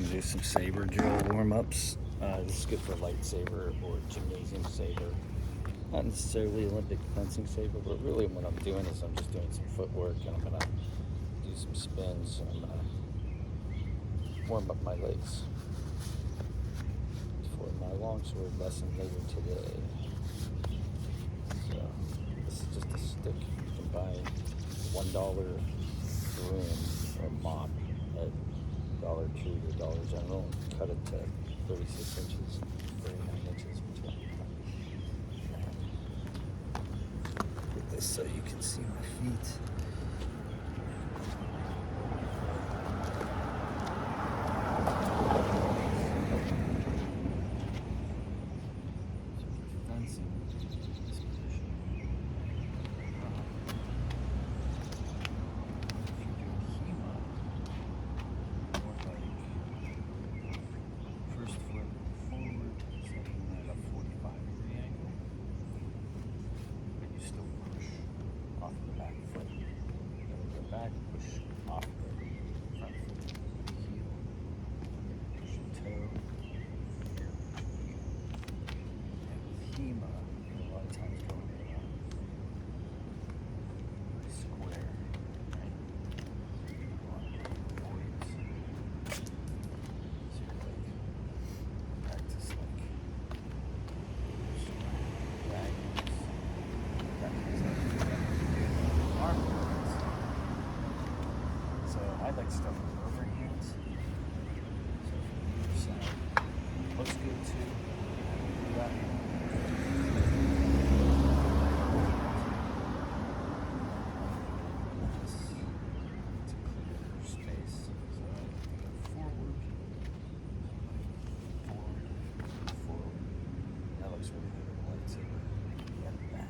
do some Saber drill warm-ups. This is good for light Saber or gymnasium Saber. Not necessarily Olympic fencing Saber, but really what I'm doing is I'm just doing some footwork, and I'm gonna do some spins, and I'm gonna warm up my legs for my longsword lesson later today. So this is just a stick. You can buy $1 broom or mop at Dollar Tree or Dollar General and cut it to 36 inches, 39 inches. Put this so you can see my feet. Stuff with overhands. So from either side. Looks good too. Do that. It's a clear space. So forward, forward. That looks really good with the lightsaber. And back.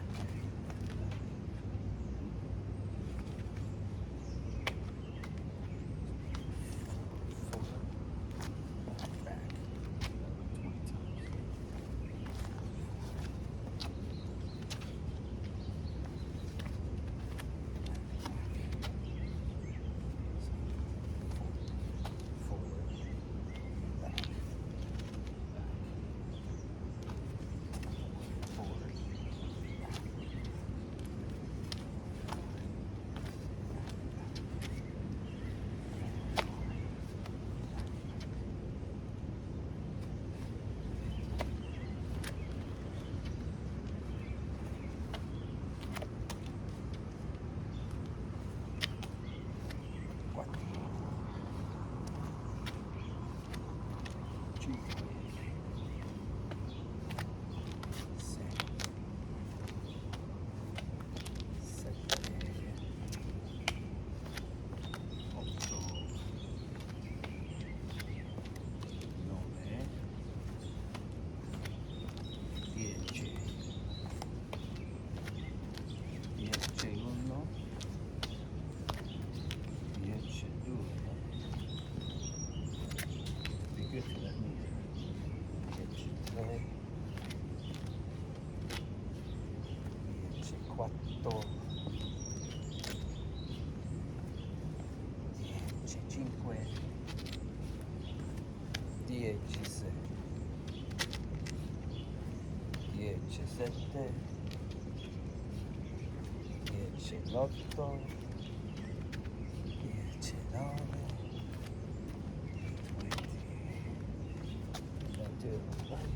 Quattro, 10, 5, 10, 6, 10, 7, 10, 8, 10, 9, 20.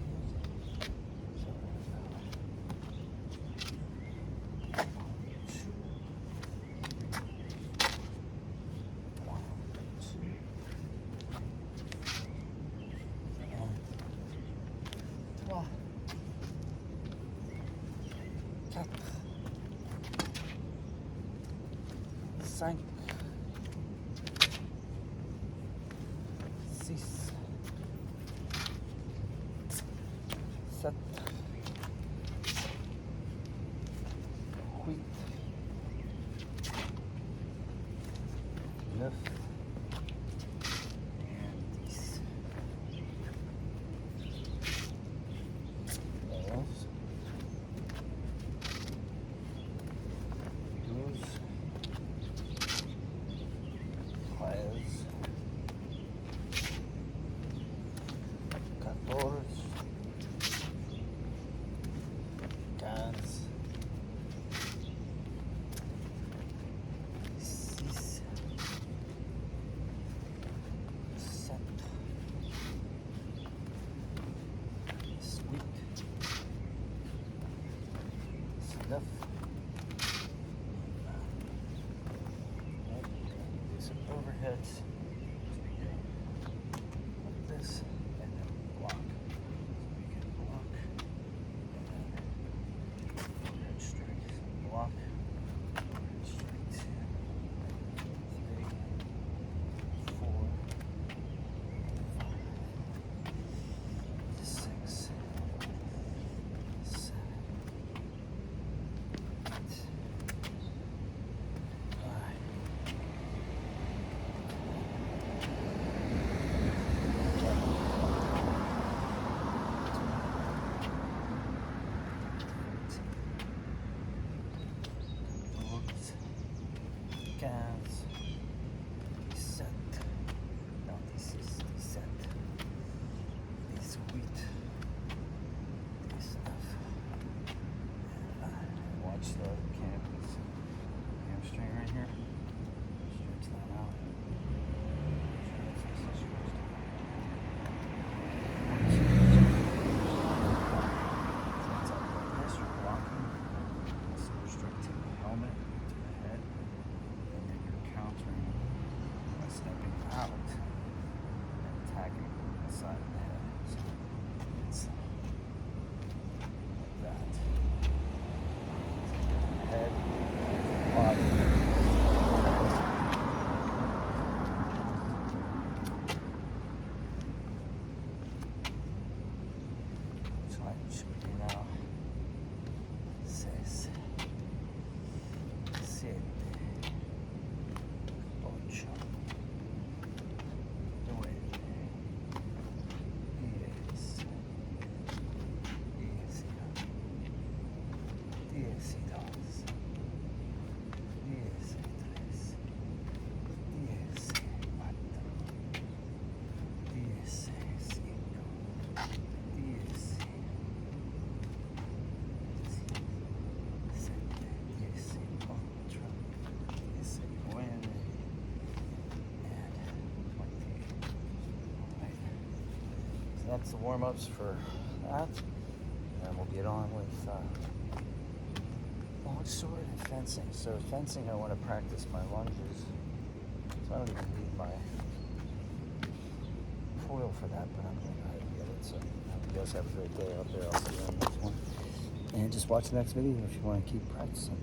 Cinq, six, sept, huit, 9 et 10. 11, 12, that's the warm-ups for that. And we'll get on with longsword and fencing. So fencing, I want to practice my lunges. So I don't even need my foil for that, but I'm going to go ahead and get it. So you guys have a great day out there. I'll see you on the next one. And just watch the next video if you want to keep practicing.